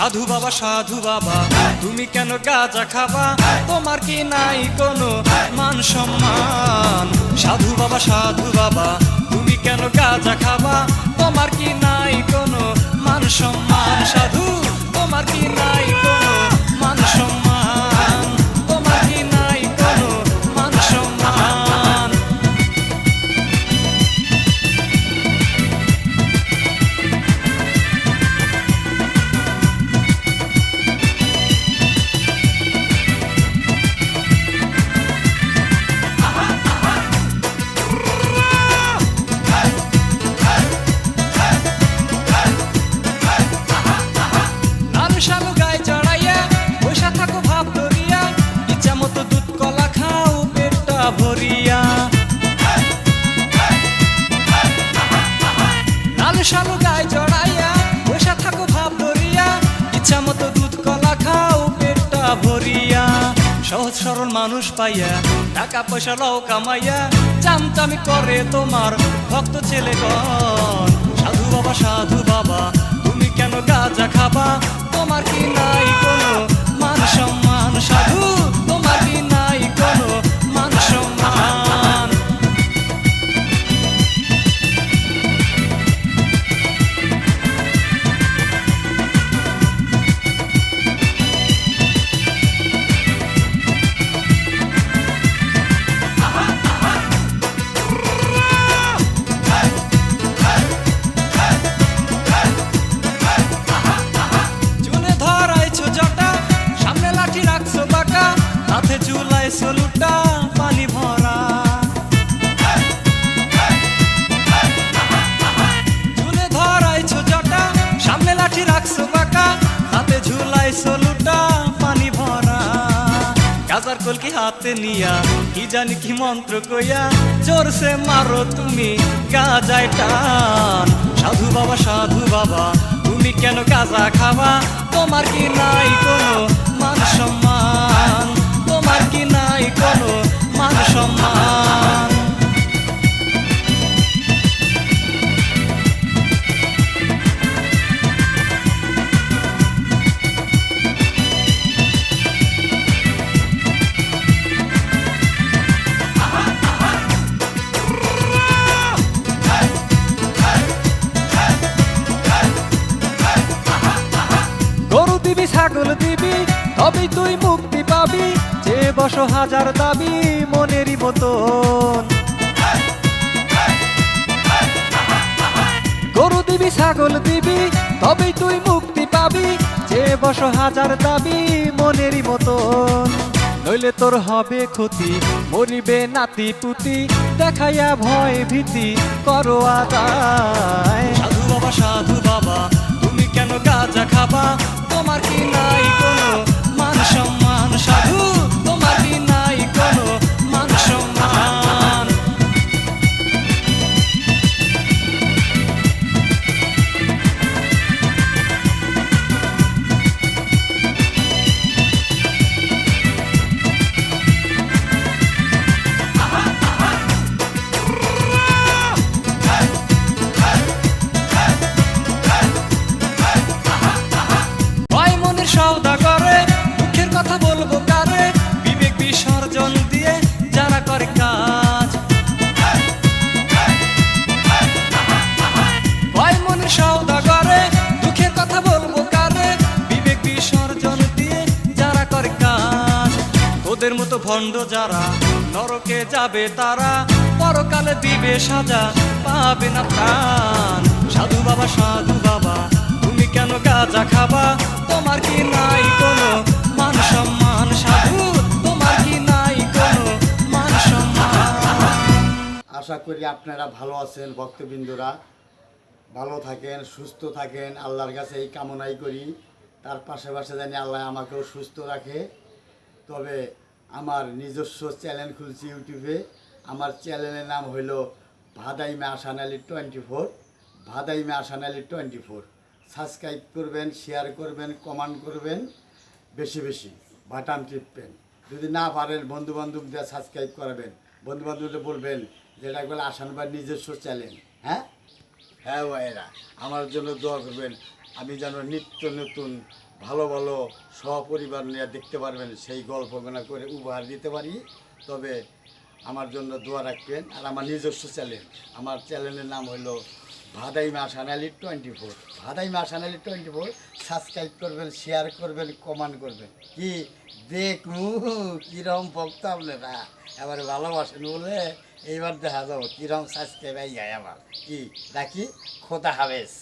সাধু বাবা তুমি কেন গাঁজা খাবা? তোমার কি নাই কোনো মান সম্মান? সাধু বাবা তুমি কেন গাঁজা খাবা? তোমার কি নাই কোনো মান সম্মান? সাধু তোমার কি নাই কোনো মান সম্মান? তোমার কি নাই কোনো মান সম্মান? শালু গায়ে চড়াইয়া বসে থাকো ভাব ধরিয়া, ইচ্ছা মতো দুধ কলা খাও পেটটা ভরিয়া। লাল শালু গায়ে চড়াইয়া বসে থাকো ভাব ধরিয়া, ইচ্ছা মতো দুধ কলা খাও পেটটা ভরিয়া। সহজ সরল মানুষ পাইয়া টাকা পয়সা লও কামাইয়া, চামচামি করে তোমার ভক্ত ছেলেগণ। সাধু বাবা তুমি কেন গাঁজা খাবা? তোমার কি নাই কোনো মান সম্মান? সাধু তোমার কি নাই কোনো মান সম্মান? হাতে ঝুলায় সলুটা পানি ভরা, চুলে ধরাইছো জটা, সামনে লাঠি রাখছো বাঁকা, হাতে ঝুলায় সলুটা পানি ভরা। গাজার কলকি হাতে নিয়া কি জানি কি মন্ত্র কইয়া, জোরসে মারো তুমি গাজায় টান। সাধু বাবা তুমি কেন গাজা খাবা? তোমার কি নাই কোনো মান সম্মান? তোমার কি নাই কোনো মান সম্মান? গরু দিবি ছাগল দিবি তবেই তুই মুক্তি পাবি, যে বসো হাজার দাবি মনেরই মতন। গরু দিবি ছাগল দিবি তবেই তুই মুক্তি পাবি, যে বসো হাজার দাবি মনেরই মতন। নইলে তোর হবে ক্ষতি, মরিবে নাতি পুতি, দেখাইয়া ভয় ভীতি করো আদায়। সাধু বাবা তুমি কেন গাঁজা খাবা? তোমার কি নাই কোনো মান সম্মান? সাধু তোমার কি নাই কোনো মান সম্মান? সওদা করে দুঃখের কথা বলবো কারে? বিবেক বিসর্জন দিয়ে যারা করে কাজ, কয় মনের সওদা করে দুঃখের কথা বলবো কারে? বিবেক বিসর্জন দিয়ে যারা করে কাজ। তোদের মতো ভণ্ড যারা নরকে যাবে তারা, পরকালে দিবে সাজা পাবে না প্রাণ। সাধু বাবা তুমি কেন গাঁজা খাবা? তোমার কি নাই কোনো মান সম্মান? সাধু তোমার কি নাই কোনো মান সম্মান? আশা করি আপনারা ভালো আছেন, ভক্তবৃন্দরা ভালো থাকেন, সুস্থ থাকেন, আল্লাহর কাছে এই কামনাই করি। তার পাশে জানি আল্লাহ আমাকেও সুস্থ রাখে। তবে আমার নিজস্ব চ্যানেল খুলছি ইউটিউবে। আমার চ্যানেলের নাম হইল ভাদাইমে আসান আলী 24, ভাদাইমে আসান আলী 24। সাবস্ক্রাইব করবেন, শেয়ার করবেন, কমেন্ট করবেন, বেশি বেশি বাটন টিপবেন। যদি না পারেন বন্ধুবান্ধবদের সাবস্ক্রাইব করাবেন, বন্ধুবান্ধবদের বলবেন যেটা বলে আসান ভাই নিজস্ব চ্যানেল। হ্যাঁ ভাইয়েরা, আমার জন্য দোয়া করবেন, আমি যেন নিত্য নতুন ভালো ভালো সপরিবার নিয়ে দেখতে পারবেন, সেই গল্পগুলো করে উপহার দিতে পারি। তবে আমার জন্য দোয়া রাখবেন। আর আমার নিজস্ব চ্যানেল, আমার চ্যানেলের নাম হলো ভাদাই মাসানালি 24। ভাদাই মাসানালি 24 সাবস্ক্রাইব করবেন, শেয়ার করবেন, কমেন্ট করবেন। কি দেখু কীরকম বক্তা আপনারা এবার ভালোবাসেন বলে এইবার দেখা যাবো কীরকম সাবস্ক্রাইব আই যায় আমার। কি রাখি, খোদা হাফেজ।